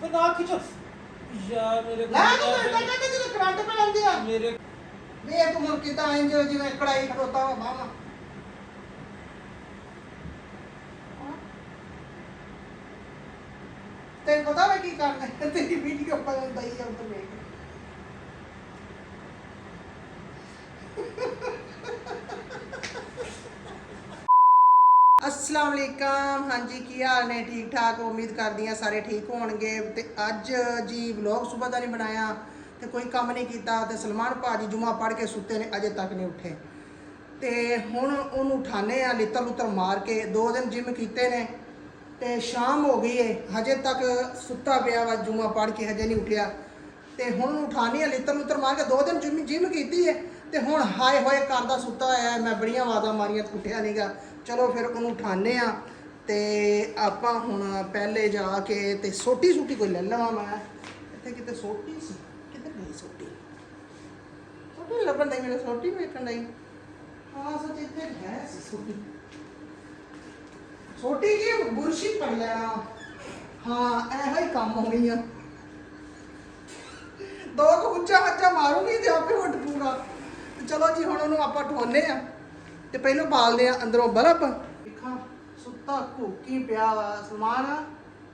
ना खींचो यार मेरे ला तो बेटा तेरे करंट पे लग गया मेरे वे तू मुड़ किदा इंज जिवें कढ़ाई खड़ोता हो मामा तेरे पता है की करना है तेरी वीडियो पर दई है उधर देख अस्सलाम वालेकुम हाँ जी की हाल ने ठीक ठाक उम्मीद करदी हां सारे ठीक होणगे ते अज जी व्लॉग सुबह का नहीं बनाया तो कोई काम नहीं किया तो सलमान भाजी जुमा पढ़ के सुते ने अजे तक नहीं उठे तो हुण उन्होंने उठाने लित्तर लुत्तर मार के 2 दिन जिम किए ने तो शाम हो गई है हजे तक सुता पिया वा जुमा पढ़ के हजे नहीं उठिया तो हुण उठाने लित्तर लुत्तर मार के 2 दिन जिम की है तो हुण हाए होए करदा सुता है मैं बड़ियां आवाज़ां मारियां उठिया नहीं गा चलो फिर उन्होंने उठाने तो आप हुण पहले जाके तो सोटी सूटी कोई ले लवां मैं इत्थे किते सोटी सी किधर गई सोटी सोटी नहीं लभन दी मेरे सोटी वेखण दी हाँ सच इत्थे है सी सोटी सोटी की बुरशी पड़ लेना हाँ ऐसा ही काम हो गई 2 उच्चा हच्चा मारूंगी तो आपे उठ पूरा चलो जी हुण उन्होंने आप उठाने तो पहलों बालते हैं अंदरों बल्ब देखा सुता घूकी पिया वा सलमान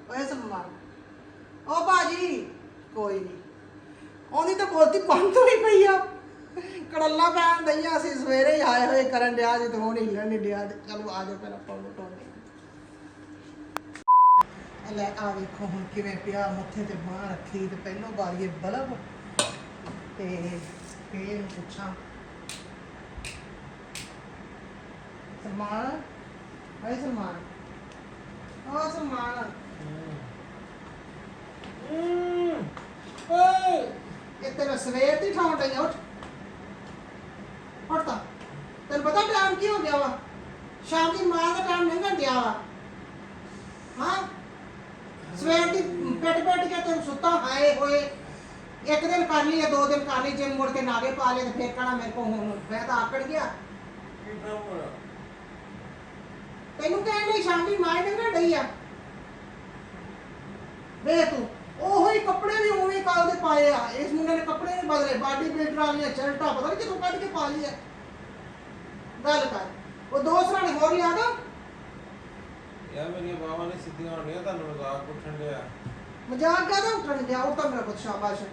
ओए सलमान ओ भाजी कोई नहीं ओदी तो बोलती बंद हुई पई आ कड़ल्ला पैन दई असीं सवेरे ही आए हुए करन दिया जी तो हुण हिलन नहीं दिया चलो आ जाओ फिर आपां उठाउने ले आ वेखो हुण किवें पिया मत्थे ते बांह रखी ते पहलों बालीए बल्ब ते फिर पुछां सलमान भाई सलमान ओ सलमान ये तेरा सवेर दी ठाउं डई उठ उठता तेन पता टाइम की हो गया वा शाम की मां का टाइम नहीं घंटिया वा हाँ सवेर दी पेट के तेन सुता आए होए एक दिन कर ली 2 दिन कर ली जिम मुड़ के नागे पा ले फिर कहना मेरे को हुण मैं तो आकड़ गया तेनू कहने शामी माए ने डई आ वे तू ओही कपड़े भी उवें काल दे पाए आ इस मुंडे ने कपड़े नहीं बदले बॉडी बिल्डर वाली शर्टा पता नहीं किथों कट के पा ली है गल कर वो 2 सराने होर याद आ यार मेरी बाबा ने सीधियां होणियां तानू मजाक उठण लिया मजाक कादा उठण दिया वो तो मेरा कुछ शाबाश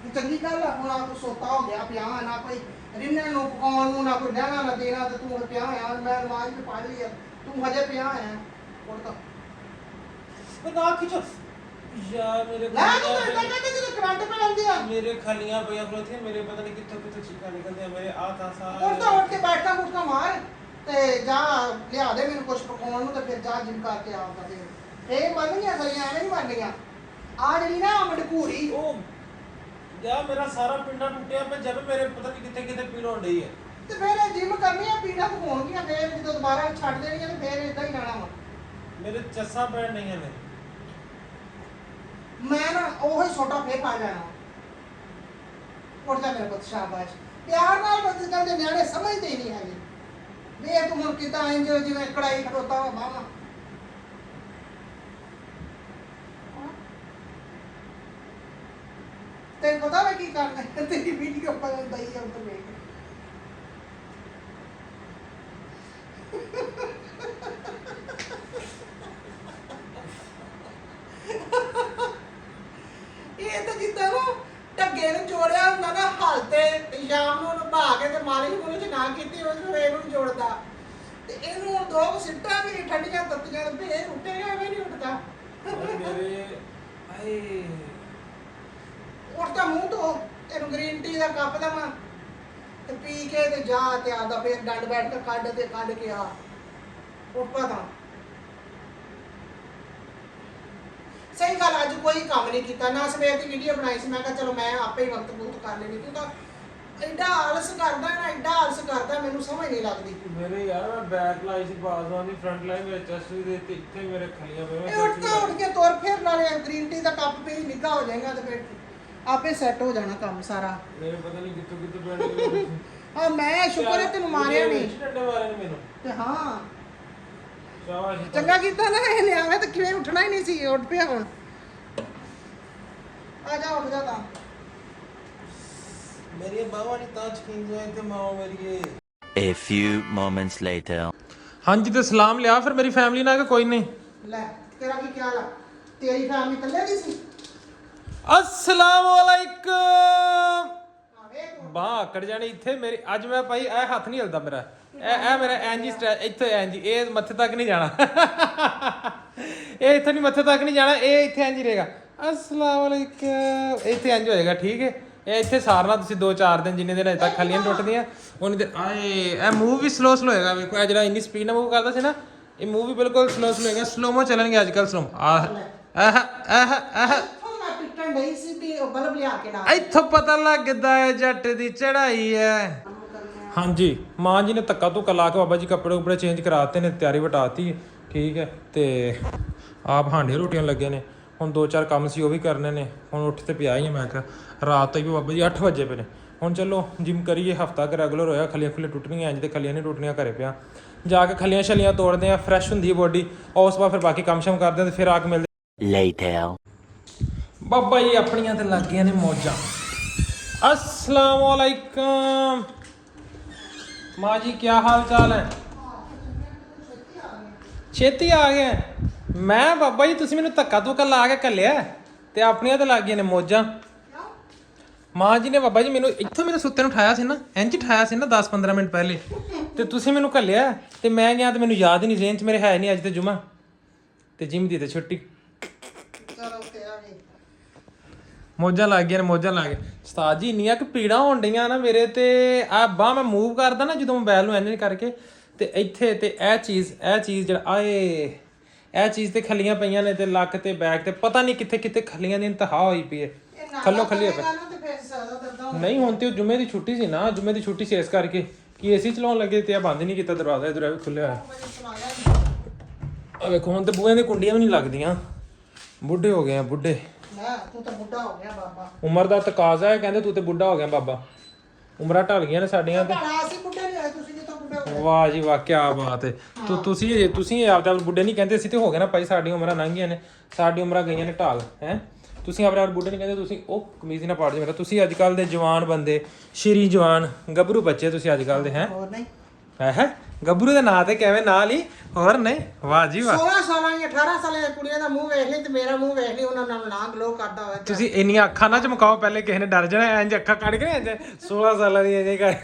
ये चंगी गल है हुण आप सोता हो गया पिया ना कोई रिन्नण नु पकाउण नु ना कोई लहना ना देना ते तू पिया आ मैं नमाज भी पढ़ ली है तू हजे पिया है उठ तो ना खींचो यार मेरे ला तो बेटा तेरे करंट पे लग गया मेरे खलियां पईयां खलोती मेरे पता नहीं कित्थों कित्थों चीखा निकलदी मेरे हाथ सा उठ के बैठा मुठका मार ते जा लिया दे मेनू कुछ पकाउण नु ते फिर जा जिम करके आ कर ए मन गया गलियां एवें नहीं मन गया आ जड़ी ना मडकूरी ओ यार मेरा सारा पिंडा टूटिया पे जब मेरे पता नहीं किथे किथे पीड़ होण डई है ਤੇ ਫਿਰ ਜਿਮ ਕਰਨੀ ਆ ਪੀੜਾ ਤਾਂ ਹੋਣਗੀਆਂ ਫਿਰ ਜਦੋਂ ਦੁਬਾਰਾ ਛੱਡ ਦੇਣੀਆਂ ਤੇ ਫਿਰ ਇਦਾਂ ਹੀ ਰਹਿਣਾ ਵਾ मेरे चस्सा पैर नहीं है ਮੈਂ ਨਾ ਉਹ ਹੀ ਛੋਟਾ ਫੇਰ ਪਾ ਜਾਣਾ ਉੱਠ ਜਾ ਮੇਰੇ ਪੁੱਤ ਸ਼ਾਬਾਸ਼ ਪਿਆਰ ਨਾਲ ਬੰਦੇ ਕਹਿੰਦੇ ਨਿਆਣੇ ਸਮਝਦੇ ਹੀ ਨਹੀਂ ਹੈਗੇ ਵੇ ਤੂੰ ਹੁਣ ਕਿਦਾਂ ਇੰਜ ਜਿਵੇਂ ਕੜਾਈ ਖੜੋਤਾ ਵਾ ਮਾਮਾ ਤੈਨੂੰ ਪਤਾ ਵਾ ਕੀ ਕਰਨਾ ਹੈ ਤੇਰੀ ਵੀਡੀਓ ਪਰ ਦਈ ਆ ਉੱਤੇ ਵੇਖ ਇਹ ਤਾਂ ਜਿੱਦਾਂ ਨਾ ਢੱਗੇ ਨੂੰ ਜੋੜਿਆ ਹੁੰਦਾ ਨਾ ਹਲ ਤੇ ਸ਼ਾਮ ਨੂੰ ਉਹਨੂੰ ਭਾ ਕੇ ਤੇ ਮਾਲਿਸ਼ ਮੁਲਿਸ਼ ਨਾ ਕੀਤੀ ਉਸ ਨੂੰ ਇਹਨੂੰ ਜੋੜਦਾ ਤੇ ਇਹਨੂੰ 2 ਸਿੱਟਾਂ ਵੀ ਠੰਡੀਆਂ ਤੱਤੀਆਂ ਤੇ ਫੇਰ ਉੱਠੇਗਾ ਐਵੇਂ ਨਹੀਂ ਉੱਠਦਾ मेरे आए ਉੱਠਦਾ ਮੂੰਹ ਤੋਂ ਤੈਨੂੰ ਗ੍ਰੀਨ ਟੀ ਦਾ ਕੱਪ ਦਵਾਂ ਤੇ ਪੀ ਕੇ ਤੇ ਜਾ ਤੇ ਆਦਾ ਫੇਰ ਡੰਡ ਬੈਠ ਕੇ ਕੱਢ ਕੇ ਆ ਉੱਠਾ ਤਾਂ सही गल अज कोई काम नहीं किया ना सवेर की वीडियो बनाई सी मैं कहा चलो मैं आपे ही वक्त बहुत कर लेनी क्योंकि एडा आलस करदा ना एडा आलस करदा मैनू समझ नहीं लगती मेरे यार मैं बैक लाई सी बाजू दी फ्रंट लाइन मेरे चेस्ट भी देते इथे मेरे खलियां पे उठ के तुर फिर नाले ग्रीन टी का कप पे निगा हो जाएगा तो फिर आपे सेट हो जाना काम सारा मेरे पता नहीं कित्थों कित्थों बैठ हां मैं शुक्र है तेनू मारिया नहीं डंडे मारे ने मेनू ते हां शाबाश चंगा कीता ना ਇਹ ਲਿਆਵੇਂ ਤਾਂ ਕਿਵੇਂ ਉੱਠਣਾ ਹੀ ਨਹੀਂ ਸੀ ਉੱਠ ਪਿਆ ਹੁਣ ਆ ਜਾ ਉੱਠ ਜਾ ਤਾਂ ਮੇਰੀ ਬਾਵਾ ਨਹੀਂ ਤਾਂ ਛਕੀਨ ਜੋ ਇੱਥੇ ਮਾਓ ਮੇਰੀ A few moments later. ਹਾਂਜੀ ਤੇ ਸਲਾਮ ਲਿਆ ਫਿਰ ਮੇਰੀ ਫੈਮਿਲੀ ਨਾਲ ਕਿ ਕੋਈ ਨਹੀਂ ਲੈ ਤੇਰਾ ਕੀ ਖਿਆਲ ਆ ਤੇਰੀ ਫੈਮਿਲੀ ਇਕੱਲੇ ਦੀ ਸੀ ਅਸਲਾਮ ਵਾਲੇਕਮ ਆ ਵੇਖ ਬਾਹ ਆਕੜ ਜਾਣੀ ਇੱਥੇ ਮੇਰੀ ਅੱਜ ਮੈਂ ਭਾਈ ਇਹ ਹੱਥ ਨਹੀਂ ਹਿਲਦਾ ਮੇਰਾ ਇਹ ਮੇਰਾ ਐਂਜੀ ਇੱਥੇ ਐਂਜੀ ਇਹ ਮੱਥੇ ਤੱਕ ਨਹੀਂ ਜਾਣਾ ਇਹ ਇੱਥੇ ਨਹੀਂ ਮੱਥੇ ਤੱਕ ਨਹੀਂ ਜਾਣਾ ਇਹ ਇੱਥੇ ਐਂਜੀ ਰਹੇਗਾ ਅਸਲਾਮ ਵਾਲੇਕਮ ਇੱਥੇ ਐਂਜ ਹੋਏਗਾ ਠੀਕ ਹੈ ਇਹ ਇੱਥੇ ਸਾਰਨਾ ਤੁਸੀਂ 2-4 ਦਿਨ ਜਿੰਨੇ ਦਿਨ ਅਜੇ ਤੱਕ ਖਲੀਆਂ ਟੁੱਟਦੀਆਂ ਉਹਨੇ ਦੇ ਆਏ ਇਹ ਮੂਵ ਵੀ ਸਲੋ ਹੋਏਗਾ ਵੇਖੋ ਇਹ ਜਿਹੜਾ ਇੰਨੀ ਸਪੀਡ ਨਾਲ ਮੂਵ ਕਰਦਾ ਸੀ ਨਾ ਇਹ ਮੂਵ ਵੀ ਬਿਲਕੁਲ ਸਲੋ ਹੋਏਗਾ ਸਲੋਮੋ ਚੱਲਣਗੇ ਅੱਜ ਕੱਲ ਸਲੋ ਮੈਂ ਪਿੱਟਣ ਡਈ ਸੀ ਵੀ ਉਹ ਬਲਬ ਲਿਆ ਕੇ ਲਾ ਇੱਥੋਂ ਪਤਾ ਲੱਗਦਾ ਹੈ ਜੱਟ ਦੀ ਚੜਾਈ ਹੈ ਹਾਂਜੀ ਮਾਂ ਜੀ ਨੇ ਧੱਕਾ ਧੁੱਕਾ ਲਾ ਕੇ ਬਾਬਾ ਜੀ ਕੱਪੜੇ ਕੁਪੜੇ ਚੇਂਜ ਕਰਾਤੇ ਨੇ ਤਿਆਰੀ ਵਟਾਤੀ ਠੀਕ ਹੈ ਤੇ ਆਪ ਹਾਂਡੇ ਰੋਟੀਆਂ ਲੱਗੇ ਨੇ ਹੁਣ 2-4 ਕੰਮ ਸੀ ਉਹ ਵੀ ਕਰਨੇ ਨੇ ਹੁਣ ਉੱਠ ਤੇ ਪਿਆ ਹੀ ਆ ਮੈਂ ਕਿਹਾ ਰਾਤ ਤੋਂ ਹੀ ਬਾਬਾ ਜੀ 8 ਵਜੇ ਪਏ ਨੇ ਹੁਣ ਚਲੋ ਜਿਮ ਕਰੀਏ ਹਫਤਾ ਕੁ ਰੈਗੂਲਰ ਹੋਇਆ ਖਲੀਆਂ ਖੁੱਲੇ ਟੁੱਟਣੀਆਂ ਇੰਜ ਤੇ ਖਲੀਆਂ ਨਹੀਂ ਟੁੱਟਣੀਆਂ ਘਰੇ ਪਿਆ ਜਾ ਕੇ ਖਲੀਆਂ ਛਲੀਆਂ ਤੋੜਦੇ ਆ ਫਰੈਸ਼ ਹੁੰਦੀ ਹੈ ਬੋਡੀ ਉਸ ਬਾਅਦ ਫਿਰ ਬਾਕੀ ਕੰਮ ਸ਼ਮ ਕਰਦੇ ਆ ਤੇ ਫਿਰ ਆ ਕੇ ਮਿਲਦੇ Later. ਬਾਬਾ ਜੀ ਆਪਣੀਆਂ ਤੇ ਲੱਗ ਗਈਆਂ ਨੇ ਮੌਜਾਂ अस्सलाम वालेकुम माँ जी क्या हाल चाल है ਛੇਤੀ ਆ ਗਏ ਮੈਂ ਬਾਬਾ ਜੀ ਤੁਸੀਂ ਮੈਨੂੰ ਧੱਕਾ ਧੁੱਕਾ ਲਾ ਕੇ ਘੱਲਿਆ ਤੇ ਆਪਣੀਆਂ ਤੇ ਲੱਗ ਗਈਆਂ ਨੇ ਮੌਜਾਂ ਮਾਂ ਜੀ ਨੇ ਬਾਬਾ ਜੀ ਮੈਨੂੰ ਇੱਥੋਂ ਮੇਰੇ ਸੁੱਤੇ ਨੂੰ ਉਠਾਇਆ ਸੀ ਨਾ ਇੰਜ ਉਠਾਇਆ ਸੀ ਨਾ 10-15 ਮਿੰਟ ਪਹਿਲੇ ਤੇ ਤੁਸੀਂ ਮੈਨੂੰ ਘੱਲਿਆ ਤੇ ਮੈਂ ਗਿਆ ਤੇ ਮੈਨੂੰ ਯਾਦ ਹੀ ਨਹੀਂ ਜ਼ੇਨ 'ਚ ਮੇਰੇ ਹੈ ਨਹੀਂ ਅੱਜ ਤੇ ਜੁਮਾ ਤੇ ਜਿਮ ਦੀ ਤੇ ਛੁੱਟੀ ਮੌਜਾਂ ਲੱਗ ਗਈਆਂ ਨੇ ਮੌਜਾਂ ਲੱਗ ਗਏ ਉਸਤਾਦ ਜੀ ਇੰਨੀਆਂ ਕਿ ਪੀੜਾਂ ਹੋਣ ਡਈਆਂ ਨਾ ਮੇਰੇ ਤੇ ਆ ਬਾਹ ਮੈਂ ਮੂਵ ਕਰਦਾ ਨਾ ਜਦੋਂ ਮੋਬਾਈਲ ਨੂੰ ਇੰਜ ਕਰਕੇ ਤੇ ਇੱਥੇ ਤੇ ਇਹ ਚੀਜ਼ ਜਿਹੜਾ ਆਏ ਇਹ ਚੀਜ਼ ਤੇ ਖੱਲੀਆਂ ਪਈਆਂ ਨੇ ਤੇ ਲੱਕ ਤੇ ਬੈਕ ਤੇ ਪਤਾ ਨਹੀਂ ਕਿੱਥੇ ਕਿੱਥੇ ਖੱਲੀਆਂ ਦੀ ਇੰਤਹਾ ਹੋਈ ਪਈ ਹੈ ਖੱਲੋ ਖੱਲੀ ਪਈ ਨਹੀਂ ਹੁਣ ਤੇ ਉਹ ਜੁਮੇ ਦੀ ਛੁੱਟੀ ਸੀ ਨਾ ਜੁਮੇ ਦੀ ਛੁੱਟੀ ਸੀ ਇਸ ਕਰਕੇ ਕਿ ਏਸੀ ਚਲਾਉਣ ਲੱਗੇ ਤੇ ਆ ਬੰਦ ਨਹੀਂ ਕੀਤਾ ਦਰਵਾਜ਼ਾ ਇਧਰ ਖੁੱਲਿਆ ਹੋਇਆ ਆ ਵੇਖੋ ਹੁਣ ਤੇ ਬੂਹੇ ਦੀਆਂ ਕੁੰਡੀਆਂ ਵੀ ਨਹੀਂ ਲੱਗਦੀਆਂ ਬੁੱਢੇ ਹੋ ਗਏ ਆ ਬੁੱਢੇ ਤੂੰ ਤਾਂ ਬੁੱਢਾ ਹੋ ਗਿਆ ਬਾਬਾ ਉਮਰ ਦਾ ਤਕਾਜ਼ਾ ਹੈ ਕਹਿੰਦੇ ਤੂੰ ਤੇ ਬੁੱਢਾ ਹੋ ਗਿਆ ਬਾਬਾ ਉਮਰਾਂ ਢਲ ਗਈਆਂ ਨੇ ਸਾਡੀਆਂ ਤੇ ਅਸੀਂ ਬੁੱਢੇ ਨਹੀਂ ਹੋਏ ਤੁਸੀਂ ਜਿੱਥੋਂ ਬੁੱਢੇ ਹੋ ਵਾਹ ਜੀ ਵਾਹ ਕੀ ਬਾਤ ਹੈ ਤੁਸੀਂ ਆਪ ਬੁੱਢੇ ਨਹੀਂ ਕਹਿੰਦੇ ਸੀ ਤੇ ਹੋ ਗਏ ਨਾ ਭਾਈ ਸਾਡੀਆਂ ਉਮਰਾਂ ਲੰਘ ਗਈਆਂ ਨੇ ਸਾਡੀ ਉਮਰਾਂ ਗਈਆਂ ਨੇ ਢਾਲ ਹੈ ਤੁਸੀਂ ਆਪਣੇ ਆਪ ਬੁੱਢੇ ਨਹੀਂ ਕਹਿੰਦੇ ਤੁਸੀਂ ਉਹ ਕਮੀਜ਼ ਨਾ ਪਾੜ ਜੀ ਮੇਰਾ ਤੁਸੀਂ ਅੱਜ ਕੱਲ ਦੇ ਜਵਾਨ ਬੰਦੇ ਸ਼ੀਰੀ ਜਵਾਨ ਗੱਭਰੂ ਬੱਚੇ ਤੁਸੀਂ ਅੱਜ ਕੱਲ ਦੇ ਹੈ ਹੋਰ ਨਹੀਂ ਹੈ ਗੱਭਰੂ ਦੇ ਨਾਂ ਤੇ ਕਿਵੇਂ ਨਾਲ ਹੀ ਹੋਰ ਨਹੀਂ ਵਾਹ ਜੀ ਵਾਹ 16 ਸਾਲਾਂ ਜਾਂ 18 ਸਾਲਾਂ ਦੀਆਂ ਕੁੜੀਆਂ ਦਾ ਮੂੰਹ ਵੇਖ ਲਈ ਤੇ ਮੇਰਾ ਮੂੰਹ ਵੇਖ ਲਈ ਉਹਨਾਂ ਨਾਲ ਨਾ ਗਲੋ ਕਰਦਾ ਹੋਵੇ ਤੁਸੀਂ ਇੰਨੀਆਂ ਅੱਖਾਂ ਨਾ ਚਮਕਾਓ ਪਹਿਲੇ ਕਿਸੇ ਨੇ ਡਰ ਜਾਣਾ ਇੰਜ ਅੱਖਾਂ ਕੱਢ ਕੇ ਇੰਜ 16 ਸਾਲਾਂ ਦੀ ਇੰਜ ਕਰ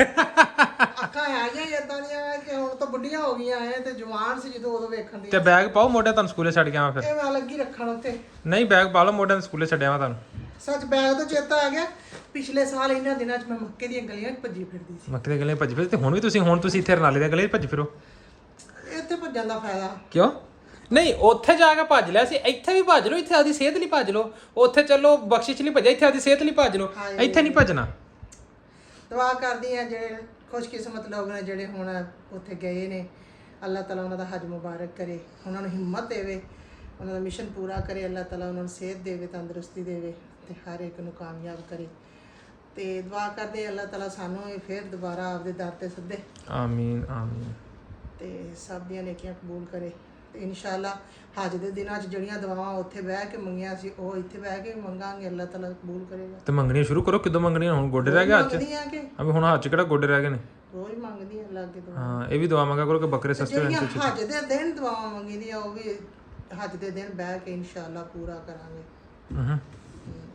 ਅੱਖਾਂ ਹੈਗੀਆਂ ਇਦਾਂ ਦੀਆਂ ਕਿ ਹੁਣ ਤਾਂ ਬੁੱਢੀਆਂ ਹੋ ਗਈਆਂ ਐ ਤੇ ਜਵਾਨ ਸੀ ਜਦੋਂ ਉਦੋਂ ਵੇਖਣ ਦੀ ਤੇ ਬੈਗ ਪਾਓ ਮੋਢੇ ਤੁਹਾਨੂੰ ਸਕੂਲੇ ਛੱਡ ਕੇ ਆਵਾਂ ਫਿਰ ਇਹ ਮੈਂ ਲੱਗੀ ਰੱਖਣ ਉੱਤੇ ਨਹੀਂ ਬੈਗ ਪਾ ਲਓ ਮੋਢੇ ਸਕੂਲੇ ਛੱਡਿਆ ਮੈਂ ਤੁਹਾਨੂੰ ਸੱਚ ਬੈਗ ਤੋਂ ਚੇਤਾ ਆ ਗਿਆ ਪਿਛਲੇ ਸਾਲ ਇਹਨਾਂ ਦਿਨਾਂ 'ਚ ਮੈਂ ਮੱਕੇ ਦੀਆਂ ਗਲੀਆਂ 'ਚ ਭੱਜੀ ਫਿਰਦੀ ਸੀ ਮੱਕੇ ਦੇ ਗਲੇ ਭੱਜ ਫਿਰ ਤੇ ਹੁਣ ਤੁਸੀਂ ਇੱਥੇ ਰਨਾਲੇ ਦੇ ਗਲੇ ਭੱਜ ਫਿਰੋ ਇੱਥੇ ਭੱਜਣ ਦਾ ਫਾਇਦਾ ਕਿਉਂ ਨਹੀਂ ਉੱਥੇ ਜਾ ਕੇ ਭੱਜ ਲਿਆ ਸੀ ਇੱਥੇ ਵੀ ਭੱਜ ਲਓ ਇੱਥੇ ਆਦੀ ਸਿਹਤ ਲਈ ਭੱਜ ਲਓ ਉੱਥੇ ਚੱਲੋ ਬਖਸ਼ਿਸ਼ ਲਈ ਭੱਜਿਆ ਇੱਥੇ ਆਦੀ ਸਿਹਤ ਲਈ ਭੱਜ ਲਓ ਇੱਥੇ ਨਹੀਂ ਭੱਜਣਾ ਦੁਆ ਕਰਦੀ ਆ ਜਿਹੜੇ ਖੁਸ਼ਕਿਸਮਤ ਲੋਕ ਨੇ ਜਿਹੜੇ ਹੁਣ ਉੱਥੇ ਗਏ ਨੇ ਅੱਲਾਹ ਤਾਲਾ ਉਹਨਾਂ ਦਾ ਹਜ ਮੁਬਾਰਕ ਕਰੇ ਉਹਨਾਂ ਨੂੰ ਹਿੰਮਤ ਦੇਵੇ ਉਹਨਾਂ ਦਾ ਮਿਸ਼ਨ ਪੂਰਾ ਕਰੇ ਅੱਲਾਹ ਤਾਲਾ ਉਹਨਾਂ ਨੂੰ ਸਿਹਤ ਦੇਵੇ ਤੰਦਰੁਸਤੀ ਦੇਵੇ ਤੇ ਹਰ ਇੱਕ ਨੂੰ ਕਾਮਯਾਬ ਕਰੇ ਤੇ ਦੁਆ ਕਰਦੇ ਅੱਲਾਹ ਤਾਲਾ ਸਾਨੂੰ ਇਹ ਫਿਰ ਦੁਬਾਰਾ ਆਪਦੇ ਦਰ ਤੇ ਸੱਦੇ ਆਮੀਨ ਆਮੀਨ ਤੇ ਸਭ ਦੀਆਂ ਨੇਕੀਆਂ ਕਬੂਲ ਕਰੇ ਤੇ ਇਨਸ਼ਾਅੱਲਾ ਹਜ ਦੇ ਦਿਨਾਂ 'ਚ ਜਿਹੜੀਆਂ ਦੁਆਵਾਂ ਉੱਥੇ ਬਹਿ ਕੇ ਮੰਗੀਆਂ ਸੀ ਉਹ ਇੱਥੇ ਬਹਿ ਕੇ ਮੰਗਾਂਗੇ ਅੱਲਾਹ ਤਾਲਾ ਕਬੂਲ ਕਰੇਗਾ ਤੇ ਮੰਗਣੀਆਂ ਸ਼ੁਰੂ ਕਰੋ ਕਿਦੋਂ ਮੰਗਣੀਆਂ ਹੁਣ ਗੋਡੇ ਰਹਿ ਗਏ ਹੱਥ 'ਚ ਮੰਗਦੀਆਂ ਕਿ ਅਬੇ ਹੁਣ ਹੱਥ 'ਚ ਕਿਹੜਾ ਗੋਡੇ ਰਹਿ ਗਏ ਨੇ ਰੋਜ਼ ਮੰਗਦੀਆਂ ਅੱਲਾਹ ਅੱਗੇ ਦੁਆ ਹਾਂ ਇਹ ਵੀ ਦੁਆ ਮੰਗਾ ਕਰੋ ਕਿ ਬੱਕਰੇ ਸਸਤੇ ਹੋਣ ਜਿਹੜੀਆਂ ਹਜ ਦੇ ਦਿਨ ਦੁਆਵਾਂ ਮੰਗੀਆਂ ਉਹ ਵੀ ਹਜ ਦੇ ਦਿਨ ਬਹਿ ਕੇ ਇਨਸ਼ਾਅੱਲਾ ਪੂਰਾ ਕਰਾਂਗੇ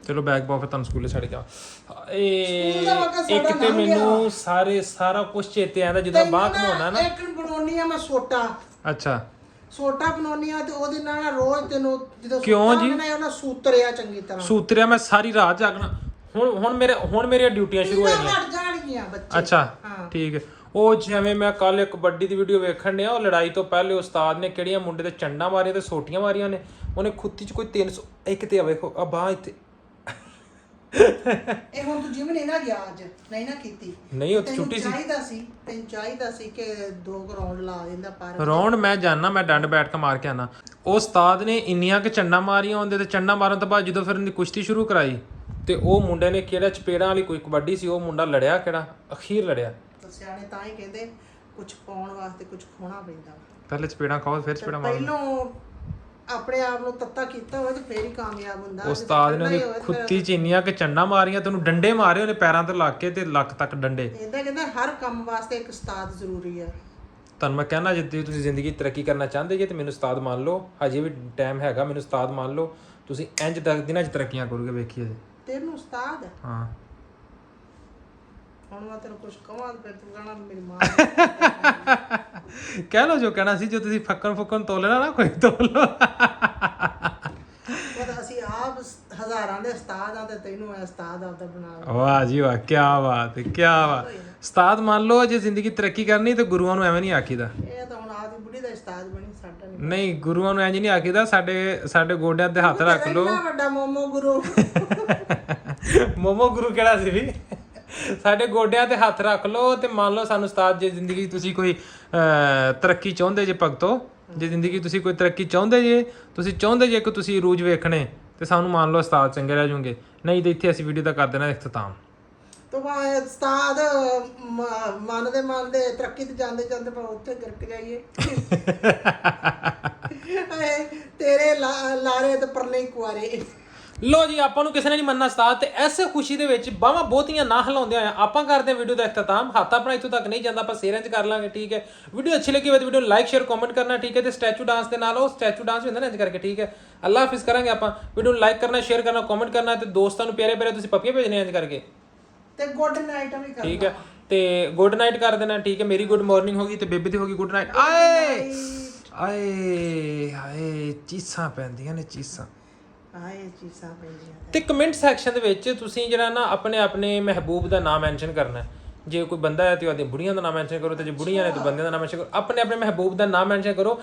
ਚਲੋ ਬੈਗ ਪਾਓ ਫਿਰ ਤੁਹਾਨੂੰ ਸਕੂਲੇ ਛੱਡ ਕੇ ਇੱਕ ਤੇ ਮੈਨੂੰ ਸਾਰਾ ਕੁਝ ਚੇਤੇ ਆਉਂਦਾ ਜਦੋਂ ਬਾਹ ਘਮਾਉਣਾ ਨਾ ਇੱਕ ਬਣਾਉਣੀ ਆ ਮੈਂ ਸੋਟਾ ਅੱਛਾ ਸੋਟਾ ਬਣਾਉਣੀ ਆ ਤੇ ਉਹਦੇ ਨਾਲ ਨਾ ਰੋਜ਼ ਤੈਨੂੰ ਜਦੋਂ ਕਿਉਂ ਜੀ ਉਹਨਾਂ ਸੂਤਰਿਆ ਚੰਗੀ ਤਰ੍ਹਾਂ ਸੂਤਰਿਆ ਮੈਂ ਸਾਰੀ ਰਾਤ ਜਾਗਣਾ ਹੁਣ ਮੇਰੀਆਂ ਡਿਊਟੀਆਂ ਸ਼ੁਰੂ ਹੋ ਜਾਣੀਆਂ ਹਟ ਜਾਣਗੀਆਂ ਬੱਚੇ ਅੱਛਾ ਠੀਕ ਹੈ ਉਹ ਜਿਵੇਂ ਮੈਂ ਕੱਲ ਇੱਕ ਕਬੱਡੀ ਦੀ ਵੀਡੀਓ ਵੇਖਣ ਡਿਆ ਉਹ ਲੜਾਈ ਤੋਂ ਪਹਿਲੇ ਉਸਤਾਦ ਨੇ ਕਿਹੜੀਆਂ ਮੁੰਡੇ ਤੇ ਚੰਡਾਂ ਮਾਰੀਆਂ ਤੇ ਸੋਟੀਆਂ ਮਾਰੀਆਂ ਨੇ ਉਹਨੇ ਖੁੱਤੀ 'ਚ ਕੋਈ 300 ਇੱਕ ਤੇ ਆ ਵੇਖੋ ਆ ਬਾਹ ਇੱਥੇ ਇਹ ਹੁਣ ਤੂੰ ਜਿਮ ਨਹੀਂ ਨਾ ਗਿਆ ਅੱਜ ਨਹੀਂ ਨਾ ਕੀਤੀ ਨਹੀਂ ਉਹ ਛੁੱਟੀ ਸੀ ਤੈਨੂੰ ਚਾਹੀਦਾ ਸੀ ਕਿ 2 ਰਾਉਂਡ ਲਾ ਦਿੰਦਾ ਪਰ ਰਾਉਂਡ ਮੈਂ ਜਾਣਾ ਮੈਂ ਡੰਡ ਬੈਠ ਕੇ ਮਾਰ ਕੇ ਆਣਾ ਉਹ ਉਸਤਾਦ ਨੇ ਇੰਨੀਆਂ ਕਿ ਚੰਡਾਂ ਮਾਰੀਆਂ ਹੁੰਦੇ ਤੇ ਚੰਡਾਂ ਮਾਰਨ ਤੋਂ ਬਾਅਦ ਜਦੋਂ ਫਿਰ ਇਹਨੇ ਕੁਸ਼ਤੀ ਸ਼ੁਰੂ ਕਰਾਈ ਤੇ ਉਹ ਮੁੰਡੇ ਨੇ ਕਿਹੜਾ ਚਪੇੜਾਂ ਵਾਲੀ ਕੋਈ ਕਬੱਡੀ ਸੀ ਉਹ ਮੁੰਡਾ ਲੜਿਆ ਕਿਹੜਾ ਅਖੀਰ ਲੜਿਆ ਸਿਆਣੇ ਤਾਂ ਹੀ ਕਹਿੰਦੇ ਕੁਝ ਪਾਉਣ ਵਾਸਤੇ ਕੁਝ ਖੋਣਾ ਪੈਂਦਾ ਪਹਿਲੇ ਚਪੇੜਾਂ ਖਾਓ ਫਿਰ ਚਪੇੜਾਂ ਮਾਰੋ ਪਹਿਲੋਂ ਆਪਣੇ ਆਪ ਨੂੰ ਤੱਤਾ ਕੀਤਾ ਹੋਵੇ ਤੇ ਫੇਰ ਹੀ ਕਾਮਯਾਬ ਹੁੰਦਾ ਜੇ ਉਸਤਾਦ ਨੇ ਠੰਡਾ ਹੀ ਉਹਦੀ ਹੋਵੇ ਤੇ ਖੁੱਤੀ ਚ ਇੰਨੀਆਂ ਕਿ ਚੰਡਾ ਮਾਰੀਆਂ ਤੈਨੂੰ ਡੰਡੇ ਮਾਰੇ ਉਹਨੇ ਪੈਰਾਂ ਤੇ ਲੱਗ ਕੇ ਤੇ ਲੱਕ ਤੱਕ ਡੰਡੇ। ਏਦਾਂ ਕਹਿੰਦਾ ਹਰ ਕੰਮ ਵਾਸਤੇ ਇੱਕ ਉਸਤਾਦ ਜ਼ਰੂਰੀ ਹੈ। ਤੁਹਾਨੂੰ ਮੈਂ ਕਹਿਣਾ ਜੇ ਤੁਸੀਂ ਜ਼ਿੰਦਗੀ 'ਚ ਤਰੱਕੀ ਕਰਨਾ ਚਾਹੁੰਦੇ ਜੇ ਤੇ ਮੈਨੂੰ ਉਸਤਾਦ ਮੰਨ ਲਓ, ਹਜੇ ਵੀ ਟਾਈਮ ਹੈਗਾ, ਮੈਨੂੰ ਉਸਤਾਦ ਮੰਨ ਲਓ, ਤੁਸੀਂ ਇੰਜ ਦਿਨਾਂ 'ਚ ਤਰੱਕੀਆਂ ਕਰੋਗੇ, ਵੇਖੀਏ ਜੀ। ਤੈਨੂੰ ਉਸਤਾਦ ਹੈ ਹਾਂ ਹੁਣ ਮੈਂ ਤੈਨੂੰ ਕੁਝ ਕਹਾਂ ਫਿਰ ਤੂੰ ਕਹਣਾ ਮੇਰੀ ਮਾਂ ਕਹਿ ਲਓ ਜੋ ਕਹਿਣਾ ਸੀ। ਜੋ ਤੁਸੀਂ ਫੱਕਣ ਤੋਲ ਲੈਣਾ ਨਾ ਕੋਈ ਤੋਲ ਲਓ। ਪਤਾ ਅਸੀਂ ਆਪ ਹਜ਼ਾਰਾਂ ਦੇ ਉਸਤਾਦ ਆ ਤੇ ਤੈਨੂੰ ਐ ਉਸਤਾਦ ਆਪਦਾ ਬਣਾ ਲਿਆ। ਵਾਹ ਜੀ ਵਾਹ, ਕੀ ਬਾਤ ਹੈ, ਕੀ ਬਾਤ। ਉਸਤਾਦ ਮੰਨ ਲਓ, ਜੇ ਜ਼ਿੰਦਗੀ ਤਰੱਕੀ ਕਰਨੀ ਤੇ ਗੁਰੂਆਂ ਨੂੰ ਐਵੇਂ ਨਹੀਂ ਆਖੀਦਾ। ਇਹ ਤਾਂ ਹੁਣ ਆਦੀ ਬੁੱਢੀ ਦਾ ਉਸਤਾਦ ਬਣੀ, ਸਾਡਾ ਨਹੀਂ। ਨਹੀਂ, ਗੁਰੂਆਂ ਨੂੰ ਇੰਜ ਨਹੀਂ ਆਖੀਦਾ। ਸਾਡੇ ਗੋਡਿਆਂ ਤੇ ਹੱਥ ਰੱਖ ਲਓ। ਇੰਨਾ ਵੱਡਾ ਮੋਮੋ ਗੁਰੂ ਮੋਮੋ ਗੁਰੂ ਕਿਹੜਾ ਸੀ ਵੀ? ਸਾਡੇ ਗੋਡਿਆਂ ਤੇ ਹੱਥ ਰੱਖ ਲਓ ਤੇ ਮੰਨ ਲਓ ਸਾਨੂੰ ਉਸਤਾਦ, ਜੇ ਜ਼ਿੰਦਗੀ ਤੁਸੀਂ ਕੋਈ ਤਰੱਕੀ ਚਾਹੁੰਦੇ ਜੇ ਭਗਤੋ, ਜੇ ਜ਼ਿੰਦਗੀ ਤੁਸੀਂ ਕੋਈ ਤਰੱਕੀ ਚਾਹੁੰਦੇ ਜੇ, ਤੁਸੀਂ ਚਾਹੁੰਦੇ ਜੇ ਕਿ ਤੁਸੀਂ ਰੂਜ ਵੇਖਣੇ, ਤੇ ਸਾਨੂੰ ਮੰਨ ਲਓ ਉਸਤਾਦ ਚੰਗੇ ਰਹਿ ਜਾਓਗੇ। ਨਹੀਂ ਤੇ ਇੱਥੇ ਅਸੀਂ ਵੀਡੀਓ ਦਾ ਕਰ ਦੇਣਾ ਇਖਤਤਾਮ। ਤੋ ਉਸਤਾਦ ਮੰਨਦੇ ਤਰੱਕੀ ਤੇ ਜਾਂਦੇ ਜਾਂਦੇ ਪਰ ਉੱਥੇ ਗਿਰਕ ਜਾਈਏ। ਤੇਰੇ ਲਾਰੇ ਤੇ ਪਰਨੇ ਕੁਆਰੇ। ਲੋ ਜੀ, ਆਪਾਂ ਨੂੰ ਕਿਸੇ ਨੇ ਨਹੀਂ ਮੰਨਣਾ ਉਸਤਾਦ, ਤੇ ਐਸੇ ਖੁਸ਼ੀ ਦੇ ਵਿੱਚ ਬਾਹਾਂ ਬਹੁਤੀਆਂ ਨਾ ਹਿਲਾਉਂਦੇ ਹੋਏ ਆਪਾਂ ਕਰਦੇ ਹਾਂ ਵੀਡੀਓ ਦਾ ਇਖਤਤਾਮ। ਹੱਥ ਆਪਣਾ ਇੱਥੋਂ ਤੱਕ ਨਹੀਂ ਜਾਂਦਾ, ਆਪਾਂ ਸ਼ੇਅਰਾਂ 'ਚ ਕਰ ਲਾਂਗੇ, ਠੀਕ ਹੈ। ਵੀਡੀਓ ਅੱਛੀ ਲੱਗੀ ਹੋਵੇ ਤਾਂ ਵੀਡੀਓ ਲਾਈਕ ਸ਼ੇਅਰ ਕਮੈਂਟ ਕਰਨਾ, ਠੀਕ ਹੈ। ਤੇ ਸਟੈਚੂ ਡਾਂਸ ਦੇ ਨਾਲ, ਉਹ ਸਟੈਚੂ ਡਾਂਸ ਵੀ ਹੁੰਦਾ ਨਾ ਇੰਜ ਕਰਕੇ, ਠੀਕ ਹੈ। ਅੱਲਾ ਹਾਫਿਜ਼ ਕਰਾਂਗੇ ਆਪਾਂ। ਵੀਡੀਓ ਨੂੰ ਲਾਈਕ ਕਰਨਾ, ਸ਼ੇਅਰ ਕਰਨਾ, ਕਮੈਂਟ ਕਰਨਾ, ਤੇ ਦੋਸਤਾਂ ਨੂੰ ਪਿਆਰੇ ਪਿਆਰੇ ਤੁਸੀਂ ਪੱਪੀਆਂ ਭੇਜਣੇ ਇੰਜ ਕਰਕੇ, ਤੇ ਗੁੱਡ ਨਾਈਟ ਵੀ ਕਰਨਾ, ਠੀਕ ਹੈ। ਤੇ ਗੁੱਡ ਨਾਈਟ ਕਰ ਦੇਣਾ, ਠੀਕ ਹੈ। ਮੇਰੀ ਗੁੱਡ ਮਾਰਨਿੰਗ ਹੋ ਗਈ ਤੇ ਬੇਬੀ ਦੀ ਹੋ ਗਈ ਗੁੱਡ ਨਾਈਟ। ਆਏ ਆਏ ਹਾਏ, ਚੀਸਾਂ ਪੈਂਦੀਆਂ ਨੇ, ਚੀਸਾਂ। ਆਏ ਚੀਜ਼ਾਂ ਪੈਂਦੀਆਂ ਤੇ ਕਮੈਂਟ ਸੈਕਸ਼ਨ ਦੇ ਵਿੱਚ ਤੁਸੀਂ ਜਿਹੜਾ ਨਾ ਆਪਣੇ ਮਹਿਬੂਬ ਦਾ ਨਾਮ ਮੈਂਸ਼ਨ ਕਰਨਾ। ਜੇ ਕੋਈ ਬੰਦਾ ਹੈ ਤੇ ਉਹਦੀਆਂ ਬੁੜੀਆਂ ਦਾ ਨਾਮ ਮੈਂਸ਼ਨ ਕਰੋ, ਤੇ ਜੇ ਬੁੜੀਆਂ ਨੇ ਤੇ ਬੰਦਿਆਂ ਦਾ ਨਾਮ ਮੈਂਸ਼ਨ ਕਰੋ। ਆਪਣੇ ਮਹਿਬੂਬ ਦਾ ਨਾਮ ਮੈਂਸ਼ਨ ਕਰੋ।